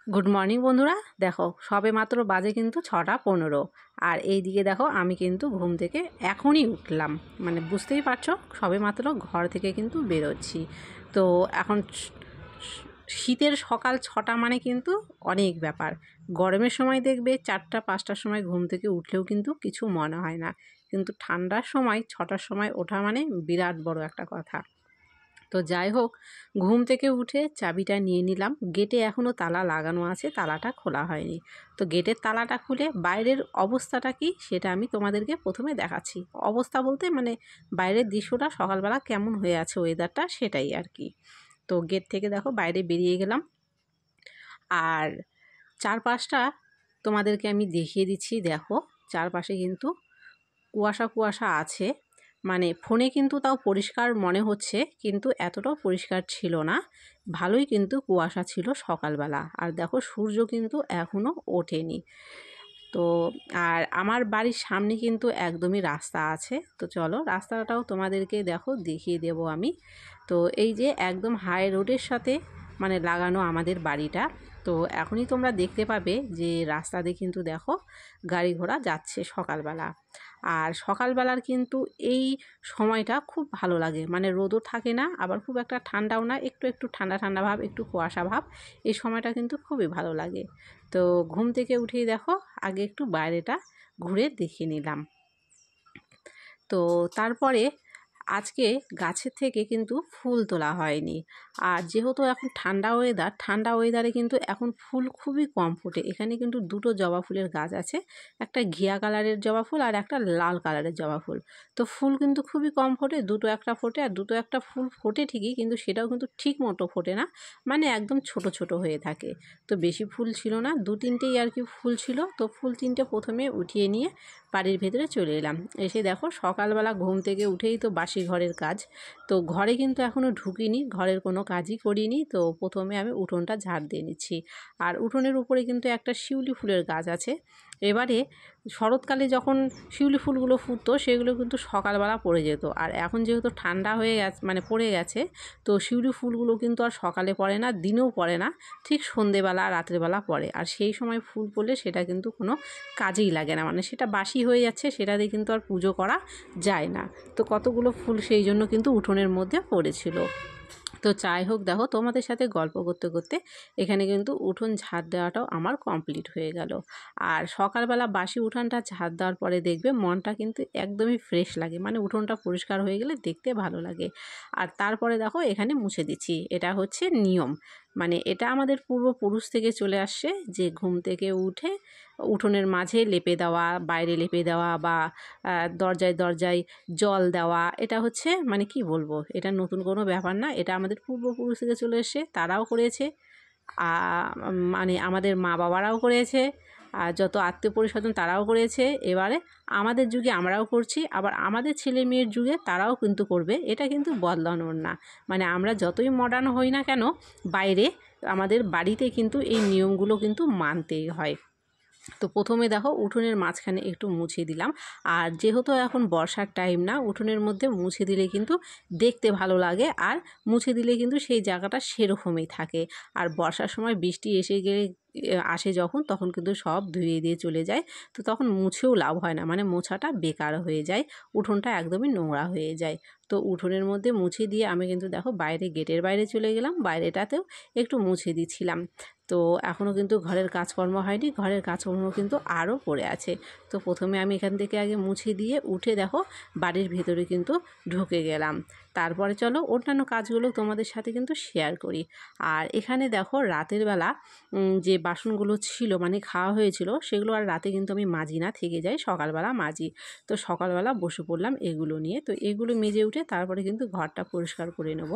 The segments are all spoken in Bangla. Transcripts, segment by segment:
গুড মর্নিং বন্ধুরা। দেখো সবে মাত্র বাজে কিন্তু 6:15 আর এই দিকে দেখো আমি কিন্তু ঘুম থেকে এখনই উঠলাম। মানে বুঝতেই পারছো সবে মাত্র ঘর থেকে কিন্তু বেরোচ্ছি। তো এখন শীতের সকাল 6টা মানে কিন্তু অনেক ব্যাপার। গরমের সময় দেখবে 4টা 5টার সময় ঘুম থেকে উঠলেও কিন্তু কিছু মনে হয় না, কিন্তু ঠান্ডার সময় 6টার সময় ওঠা মানে বিরাট বড় একটা কথা। তো যাই হোক, ঘুম থেকে উঠে চাবিটা নিয়ে নিলাম। গেটে এখনও তালা লাগানো আছে, তালাটা খোলা হয়নি। তো গেটের তালাটা খুলে বাইরের অবস্থাটা কি সেটা আমি তোমাদেরকে প্রথমে দেখাচ্ছি। অবস্থা বলতে মানে বাইরের দৃশ্যটা সকালবেলা কেমন হয়ে আছে ওয়েদারটা, সেটাই আর কি। তো গেট থেকে দেখো বাইরে বেরিয়ে গেলাম, আর চারপাশটা তোমাদেরকে আমি দেখিয়ে দিচ্ছি। দেখো চারপাশে কিন্তু কুয়াশা কুয়াশা আছে, মানে ফোনে কিন্তু তাও পরিষ্কার মনে হচ্ছে, কিন্তু এতটাও পরিষ্কার ছিল না। ভালোই কিন্তু কুয়াশা ছিল সকালবেলা। আর দেখো সূর্য কিন্তু এখনও ওঠেনি। তো আর আমার বাড়ির সামনে কিন্তু একদমই রাস্তা আছে। তো চলো রাস্তাটাও তোমাদেরকে দেখো দেখিয়ে দেব আমি। তো এই যে একদম হাই রোডের সাথে মানে লাগানো আমাদের বাড়িটা। তো এখনই তোমরা দেখতে পাবে যে রাস্তা দিয়ে কিন্তু দেখো গাড়ি ঘোড়া যাচ্ছে সকালবেলা। আর সকালবেলার কিন্তু এই সময়টা খুব ভালো লাগে, মানে রোদও থাকে না, আবার খুব একটা ঠান্ডাও না, একটু একটু ঠান্ডা ঠান্ডা ভাব, একটু কুয়াশা ভাব। এই সময়টা কিন্তু খুবই ভালো লাগে। তো ঘুম থেকে উঠেই দেখো আগে একটু বাইরেটা ঘুরে দেখে নিলাম। তো তারপরে আজকে গাছের থেকে কিন্তু ফুল তোলা হয়নি। আর যেহেতু এখন ঠান্ডা ওয়েদারে কিন্তু এখন ফুল খুবই কম ফোটে। এখানে কিন্তু দুটো জবা ফুলের গাছ আছে, একটা ঘিয়া কালারের জবা ফুল আর একটা লাল কালারের জবা ফুল। তো ফুল কিন্তু খুবই কম ফোটে, দুটো একটা ফোটে, আর দুটো একটা ফুল ফোটে ঠিকই, কিন্তু সেটাও কিন্তু ঠিক মতো ফোটে না, মানে একদম ছোট ছোট হয়ে থাকে। তো বেশি ফুল ছিল না, 2-3টেই আর কি ফুল ছিল। তো ফুল 3টে প্রথমে উঠিয়ে নিয়ে বাড়ির ভেতরে চলে এলাম। এসে দেখো সকালবেলা ঘুম থেকে উঠেই তো বাসি ঘরের কাজ। তো ঘরে কিন্তু এখনও ঢুকিনি, ঘরের কোনো কাজই করিনি। তো প্রথমে আমি উঠোনটা ঝাড় দিয়ে নিচ্ছি। আর উঠোনের উপরে কিন্তু একটা শিউলি ফুলের গাছ আছে। এবারে শরৎকালে যখন শিউলি ফুলগুলো ফুটতো সেগুলো কিন্তু সকালবেলা পড়ে যেত, আর এখন যেহেতু ঠান্ডা হয়ে গেছে মানে পড়ে গেছে, তো শিউলি ফুলগুলো কিন্তু আর সকালে পড়ে না, দিনেও পড়ে না, ঠিক সন্ধেবেলা রাত্রেবেলা পড়ে। আর সেই সময় ফুল পড়লে সেটা কিন্তু কোনো কাজেই লাগে না, মানে সেটা বাসি হয়ে যাচ্ছে, সেটা দিয়ে কিন্তু আর পুজো করা যায় না। তো কতগুলো ফুল সেই জন্য কিন্তু উঠোনের মধ্যে পড়েছিল। তো যাই হোক, দেখো তোমাদের সাথে গল্প করতে করতে এখানে কিন্তু উঠোন ঝাড় দেওয়াটাও আমার কমপ্লিট হয়ে গেল। আর সকালবেলা বাসি উঠোনটা ঝাড় দেওয়ার পরে দেখবে মনটা কিন্তু একদমই ফ্রেশ লাগে, মানে উঠোনটা পরিষ্কার হয়ে গেলে দেখতে ভালো লাগে। আর তারপরে দেখো এখানে মুছে দিচ্ছি, এটা হচ্ছে নিয়ম, মানে এটা আমাদের পূর্বপুরুষ থেকে চলে আসছে, যে ঘুম থেকে উঠে উঠোনের মাঝে লেপে দেওয়া, বাইরে লেপে দেওয়া, বা দরজায় দরজায় জল দেওয়া। এটা হচ্ছে মানে কি বলবো, এটা নতুন কোনো ব্যাপার না, এটা আমাদের পূর্বপুরুষ থেকে চলে এসে তারাও করেছে, মানে আমাদের মা বাবারাও করেছে, আর যত আত্মীয় পরিস্বজন তারাও করেছে। এবারে আমাদের যুগে আমরাও করছি, আবার আমাদের ছেলে মেয়ের যুগে তারাও কিন্তু করবে। এটা কিন্তু বদলানোর না, মানে আমরা যতই মডার্ন হই না কেন বাইরে, আমাদের বাড়িতে কিন্তু এই নিয়মগুলো কিন্তু মানতেই হয়। তো প্রথমে দেখো উঠোনের মাঝখানে একটু মুছে দিলাম। আর যেহেতু এখন বর্ষার টাইম না, উঠোনের মধ্যে মুছে দিলে কিন্তু দেখতে ভালো লাগে, আর মুছে দিলে কিন্তু সেই জায়গাটা সেরকমই থাকে। আর বর্ষার সময় বৃষ্টি এসে গেলে আসে যখন, তখন কিন্তু সব ধুয়ে দিয়ে চলে যায়। তো তখন মুছেও লাভ হয় না, মানে মোছাটা বেকার হয়ে যায়, উঠোনটা একদমই নোংরা হয়ে যায়। তো উঠোনের মধ্যে মুছে দিয়ে আমি কিন্তু দেখো বাইরে গেটের বাইরে চলে গেলাম, বাইরেটাতেও একটু মুছে দিচ্ছিলাম। তো এখনও কিন্তু ঘরের কাজকর্ম হয়নি, ঘরের কাজকর্ম কিন্তু আরও পড়ে আছে। তো প্রথমে আমি এখান থেকে আগে মুছে দিয়ে উঠে দেখো বাড়ির ভেতরে কিন্তু ঢুকে গেলাম। তারপরে চলো অন্যান্য কাজগুলো তোমাদের সাথে কিন্তু শেয়ার করি। আর এখানে দেখো রাতের বেলা যে বাসনগুলো ছিল মানে খাওয়া হয়েছিল, সেগুলো আর রাতে কিন্তু আমি মাজি না, থেকে যাই সকালবেলা মাজি। তো সকালবেলা বসে পড়লাম এগুলো নিয়ে। তো এগুলো মেজে উঠে তারপরে কিন্তু ঘরটা পরিষ্কার করে নেব।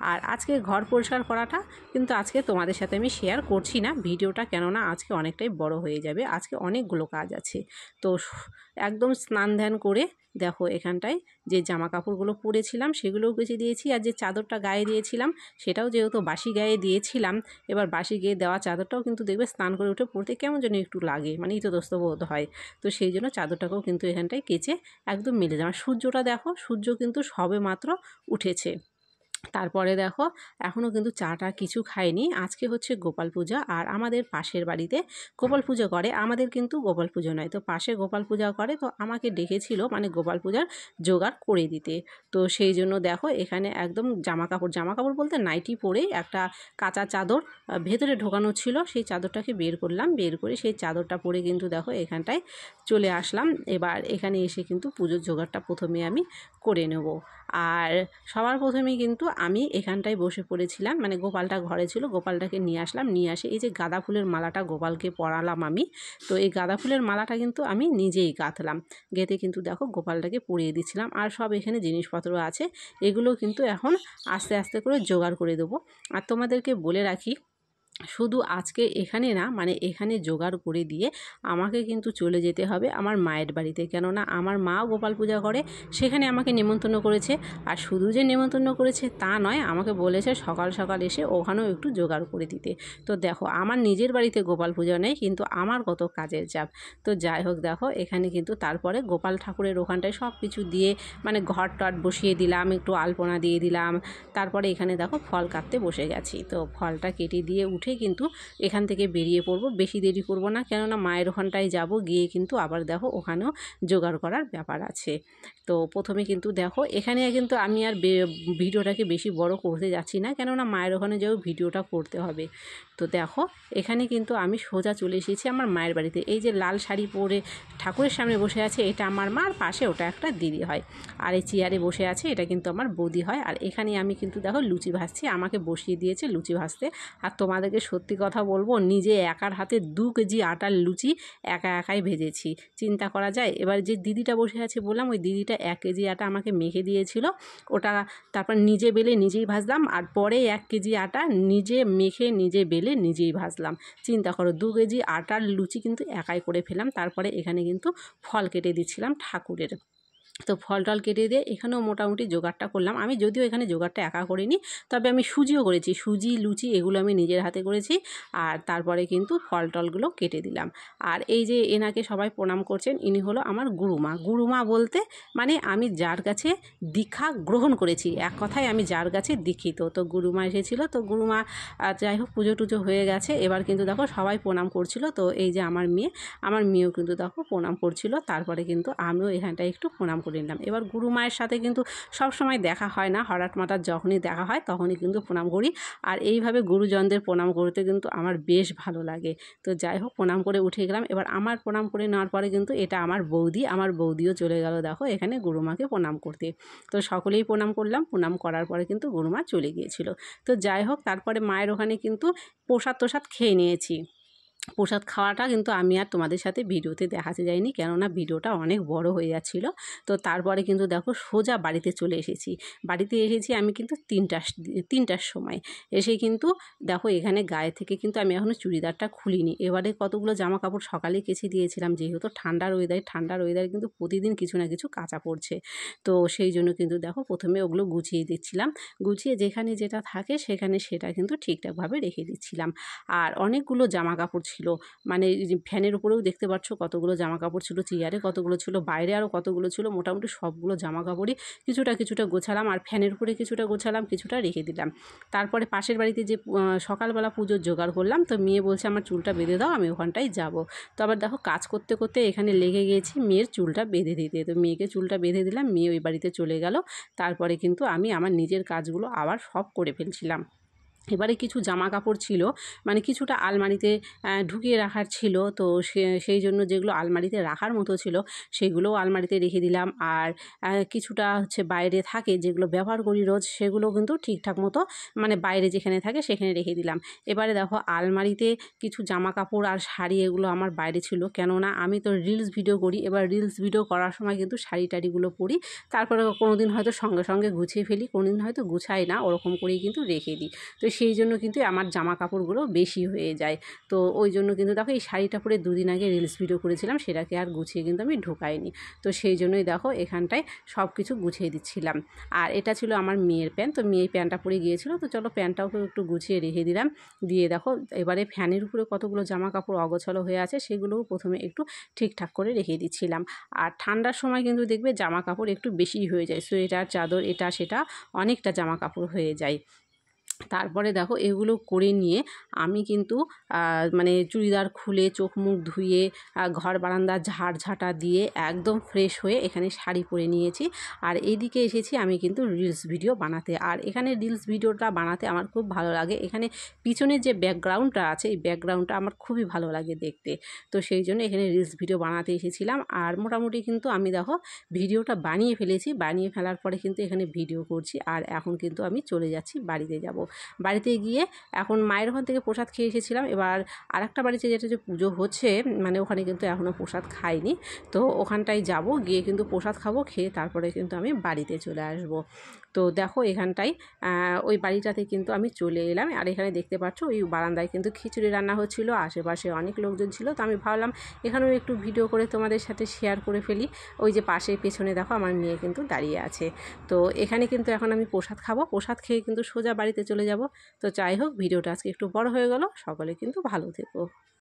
আর আজকে ঘর পরিষ্কার করাটা কিন্তু আজকে তোমাদের সাথে আমি শেয়ার করছি না ভিডিওটা, কেননা আজকে অনেকটাই বড় হয়ে যাবে, আজকে অনেকগুলো কাজ আছে। তো একদম স্নান ধ্যান করে দেখো এখানটায় যে জামা কাপড়গুলো পরেছিলাম সেগুলোও কেচে দিয়েছি, আর যে চাদরটা গায়ে দিয়েছিলাম সেটাও যেহেতু বাসি গায়ে দিয়েছিলাম, এবার বাসি গায়ে দেওয়া চাদরটাও কিন্তু দেখবে স্নান করে উঠে পড়তে কেমন যেন একটু লাগে, মানে ইতস্তত বোধ হয়। তো সেই জন্য চাদরটাকেও কিন্তু এখানটায় কেচে একদম মেলে যাওয়া। সূর্যটা দেখো, সূর্য কিন্তু সবে মাত্র উঠেছে। তারপরে দেখো এখনও কিন্তু চাটা কিছু খাইনি। আজকে হচ্ছে গোপাল পূজা, আর আমাদের পাশের বাড়িতে গোপাল পুজো করে, আমাদের কিন্তু গোপাল পুজো নয়। তো পাশে গোপাল পূজা করে, তো আমাকে ডেকেছিল মানে গোপাল পূজার জোগাড় করে দিতে। তো সেই জন্য দেখো এখানে একদম জামা কাপড় বলতে নাইটি পরেই একটা কাঁচা চাদর ভেতরে ঢোকানো ছিল, সেই চাদরটাকে বের করলাম, বের করে সেই চাদরটা পরে কিন্তু দেখো এখানটায় চলে আসলাম। এবার এখানে এসে কিন্তু পুজোর জোগাড়টা প্রথমে আমি করে নেব। আর সবার প্রথমেই কিন্তু আমি এখানটায় বসে পড়েছিলাম, মানে গোপালটা ঘরে ছিল, গোপালটাকে নিয়ে আসলাম, নিয়ে আসে এই যে গাঁদা ফুলের মালাটা গোপালকে পরালাম আমি। তো এই গাঁদা ফুলের মালাটা কিন্তু আমি নিজেই গাঁথলাম, গেঁথে কিন্তু দেখো গোপালটাকে পরিয়ে দিচ্ছিলাম। আর সব এখানে জিনিসপত্র আছে, এগুলো কিন্তু এখন আস্তে আস্তে করে জোগাড় করে দেবো। আর তোমাদেরকে বলে রাখি, শুধু আজকে এখানে না, মানে এখানে জোগাড় করে দিয়ে আমাকে কিন্তু চলে যেতে হবে আমার মায়ের বাড়িতে, কেননা আমার মা গোপাল পূজা করে, সেখানে আমাকে নেমন্তন্ন করেছে। আর শুধু যে নেমন্তন্ন করেছে তা নয়, আমাকে বলেছে সকাল সকাল এসে ওখানেও একটু জোগাড় করে দিতে। তো দেখো আমার নিজের বাড়িতে গোপাল পূজা নেই, কিন্তু আমার কত কাজের চাপ। তো যাই হোক দেখো এখানে কিন্তু তারপরে গোপাল ঠাকুরের ওখানটায় সব কিছু দিয়ে মানে ঘর টট বসিয়ে দিলাম, একটু আলপনা দিয়ে দিলাম। তারপরে এখানে দেখো ফল কাটতে বসে গেছি, তো ফলটা কেটে দিয়ে উঠে কিন্তু এখান থেকে বেরিয়ে পড়বো, বেশি দেরি করব না, কেননা মায়ের ওখানটায় যাব, গিয়ে কিন্তু আবার দেখো ওখানেও জোগাড় করার ব্যাপার আছে। তো প্রথমে কিন্তু দেখো এখানে কিন্তু আমি আর ভিডিওটাকে বেশি বড় করতে যাচ্ছি না, কেননা মায়ের ওখানে যাও ভিডিওটা করতে হবে। তো দেখো এখানে কিন্তু আমি সোজা চলে এসেছি আমার মায়ের বাড়িতে। এই যে লাল শাড়ি পরে ঠাকুরের সামনে বসে আছে এটা আমার মার, পাশে ওটা একটা দিদি হয়, আর এই চেয়ারে বসে আছে এটা কিন্তু আমার বৌদি হয়। আর এখানে আমি কিন্তু দেখো লুচি ভাজছি, আমাকে বসিয়ে দিয়েছে লুচি ভাজতে। আর তোমাদেরকে সত্যি কথা বলবো, নিজে একার হাতে 2 কেজি আটার লুচি একাই ভেজেছি, চিন্তা করা যায়। এবার যে দিদিটা বসে আছে বললাম, ওই দিদিটা 1 কেজি আটা আমাকে মেখে দিয়েছিল, ওটা তারপর নিজে বেলে নিজেই ভাজলাম, আর পরে 1 কেজি আটা নিজে মেখে নিজে বেলে নিজেই ভাজলাম। চিন্তা করো 2 কেজি আটার লুচি কিন্তু একাই করে ফেলাম। তারপরে এখানে কিন্তু ফল কেটে দিচ্ছিলাম ঠাকুরের। তো ফল টল কেটে দিয়ে এখানেও মোটামুটি জোগাড়টা করলাম। আমি যদিও এখানে জোগাড়টা একা করিনি, তবে আমি সুজিও করেছি, সুজি লুচি এগুলো আমি নিজের হাতে করেছি। আর তারপরে কিন্তু ফল টলগুলো কেটে দিলাম। আর এই যে এনাকে সবাই প্রণাম করছেন, ইনি হলো আমার গুরুমা। গুরুমা বলতে মানে আমি যার কাছে দীক্ষা গ্রহণ করেছি, এক কথায় আমি যার কাছে দীক্ষিত। তো গুরুমা এসেছিলো, তো গুরুমা যাই হোক পুজো টুজো হয়ে গেছে, এবার কিন্তু দেখো সবাই প্রণাম করছিল। তো এই যে আমার মেয়েও কিন্তু দেখো প্রণাম করছিল। তারপরে কিন্তু আমিও এখানটায় একটু প্রণাম করে নিলাম। এবার গুরু মায়ের সাথে কিন্তু সব সময় দেখা হয় না, হঠাৎ মাঠাৎ যখনই দেখা হয় তখনই কিন্তু প্রণাম করি। আর এইভাবে গুরুজনদের প্রণাম করতে কিন্তু আমার বেশ ভালো লাগে। তো যাই হোক প্রণাম করে উঠে গেলাম। এবার আমার প্রণাম করে নেওয়ার পরে কিন্তু এটা আমার বৌদিও চলে গেল দেখো এখানে গুরুমাকে প্রণাম করতে। তো সকলেই প্রণাম করলাম, প্রণাম করার পরে কিন্তু গুরুমা চলে গিয়েছিল। তো যাই হোক তারপরে মায়ের ওখানে কিন্তু প্রসাদ খেয়ে নিয়েছি। প্রসাদ খাওয়াটা কিন্তু আমি আর তোমাদের সাথে ভিডিওতে দেখাতে যাইনি, কেননা ভিডিওটা অনেক বড় হয়ে যাচ্ছিলো। তো তারপরে কিন্তু দেখো সোজা বাড়িতে চলে এসেছি। বাড়িতে এসেছি আমি কিন্তু 3টার সময় এসে কিন্তু দেখো এখানে গায়ে থেকে কিন্তু আমি এখনও চুড়িদারটা খুলিনি। এবারে কতগুলো জামা কাপড় সকালে কেচে দিয়েছিলাম, যেহেতু ঠান্ডার ওয়েদারে কিন্তু প্রতিদিন কিছু না কিছু কাচা পড়ছে। তো সেই জন্য কিন্তু দেখো প্রথমে ওগুলো গুছিয়ে দিচ্ছিলাম, গুছিয়ে যেখানে যেটা থাকে সেটা কিন্তু ঠিকঠাকভাবে রেখে দিচ্ছিলাম। আর অনেকগুলো জামা কাপড় ছিল, মানে ফ্যানের উপরেও দেখতে পাচ্ছ কতগুলো জামা কাপড় ছিল, চেয়ারে কতগুলো ছিল, বাইরে আরও কতগুলো ছিল। মোটামুটি সবগুলো জামা কাপড়ই কিছুটা গোছালাম, আর ফ্যানের উপরে কিছুটা গোছালাম, কিছুটা রেখে দিলাম। তারপরে পাশের বাড়িতে যে সকালবেলা পুজোর জোগাড় করলাম, তো মেয়ে বলছে আমার চুলটা বেঁধে দাও, আমি ওখানটায় যাব। তো আবার দেখো কাজ করতে করতে এখানে লেগে গিয়েছি মেয়ের চুলটা বেঁধে দিতে। তো মেয়েকে চুলটা বেঁধে দিলাম, মেয়ে ওই বাড়িতে চলে গেল। তারপরে কিন্তু আমি আমার নিজের কাজগুলো আবার সব করে ফেলছিলাম। এবারে কিছু জামা কাপড় ছিল, মানে কিছুটা আলমারিতে ঢুকিয়ে রাখার ছিল, তো সেই জন্য যেগুলো আলমারিতে রাখার মতো ছিল সেগুলোও আলমারিতে রেখে দিলাম। আর কিছুটা হচ্ছে বাইরে থাকে যেগুলো ব্যবহার করি রোজ, সেগুলো কিন্তু ঠিকঠাক মতো মানে বাইরে যেখানে থাকে সেখানে রেখে দিলাম। এবারে দেখো আলমারিতে কিছু জামা কাপড় আর শাড়ি এগুলো আমার বাইরে ছিল, কেননা আমি তো রিলস ভিডিও করি। এবার রিলস ভিডিও করার সময় কিন্তু শাড়ি টাড়িগুলো পরি, তারপরে কোনো দিন হয়তো সঙ্গে সঙ্গে গুছিয়ে ফেলি, কোনো দিন হয়তো গুছাই না, ওরকম করেই কিন্তু রেখে দিই। তো সেই জন্য কিন্তু আমার জামা কাপড়গুলো বেশি হয়ে যায়। তো ওই জন্য কিন্তু দেখো এই শাড়িটা পরে দুদিন আগে রিলস ভিডিও করেছিলাম, সেটাকে আর গুছিয়ে কিন্তু আমি ঢোকাইনি। তো সেই জন্যই দেখো এখানটায় সব কিছু গুছিয়ে দিচ্ছিলাম। আর এটা ছিল আমার মেয়ের প্যান্ট, তো মেয়ে প্যান্টটা পরে গিয়েছিলো, তো চলো প্যান্টটাও একটু গুছিয়ে রেখে দিলাম। দিয়ে দেখো এবারে ফ্যানের উপরে কতগুলো জামা কাপড় অগোছালো হয়ে আছে সেগুলোও প্রথমে একটু ঠিকঠাক করে রেখে দিচ্ছিলাম। আর ঠান্ডার সময় কিন্তু দেখবে জামা কাপড় একটু বেশিই হয়ে যায়, সোয়েটার চাদর এটা সেটা অনেকটা জামা কাপড় হয়ে যায়। তারপরে দেখো এগুলো করে নিয়ে আমি কিন্তু মানে চুড়িদার খুলে চোখ মুখ ধুয়ে ঘর বারান্দা ঝাড়ঝাঁটা দিয়ে একদম ফ্রেশ হয়ে এখানে শাড়ি পরে নিয়েছি। আর এইদিকে এসেছি আমি কিন্তু রিলস ভিডিও বানাতে। আর এখানে রিলস ভিডিওটা বানাতে আমার খুব ভালো লাগে। এখানে পিছনে যে ব্যাকগ্রাউন্ডটা আছে এই ব্যাকগ্রাউন্ডটা আমার খুবই ভালো লাগে দেখতে। তো সেই জন্য এখানে রিলস ভিডিও বানাতে এসেছিলাম। আর মোটামুটি কিন্তু আমি দেখো ভিডিওটা বানিয়ে ফেলেছি, বানিয়ে ফেলার পরে কিন্তু এখানে ভিডিও করছি। আর এখন কিন্তু আমি চলে যাচ্ছি বাড়িতে যাব। বাড়িতে গিয়ে এখন মায়ের ওখান থেকে প্রসাদ খেয়ে এসেছিলাম। এবার আরেকটা বাড়িতে যেটা যে পুজো হচ্ছে মানে ওখানে কিন্তু এখনও প্রসাদ খাইনি, তো ওখানটায় যাব, গিয়ে কিন্তু প্রসাদ খাবো, খেয়ে তারপরে কিন্তু আমি বাড়িতে চলে আসব। তো দেখো এখানটায় ওই বাড়িটাতে কিন্তু আমি চলে এলাম। আর এখানে দেখতে পাচ্ছ ওই বারান্দায় কিন্তু খিচুড়ি রান্না হচ্ছিলো, আশেপাশে অনেক লোকজন ছিল। তো আমি ভাবলাম এখানেও একটু ভিডিও করে তোমাদের সাথে শেয়ার করে ফেলি। ওই যে পাশে পেছনে দেখো আমার মেয়ে কিন্তু দাঁড়িয়ে আছে। তো এখানে কিন্তু এখন আমি প্রসাদ খাবো, প্রসাদ খেয়ে কিন্তু সোজা বাড়িতে চলে যাব। তো যাই হোক ভিডিওটা আজকে একটু বড় হয়ে গেল, সকলে কিন্তু ভালো থেকো।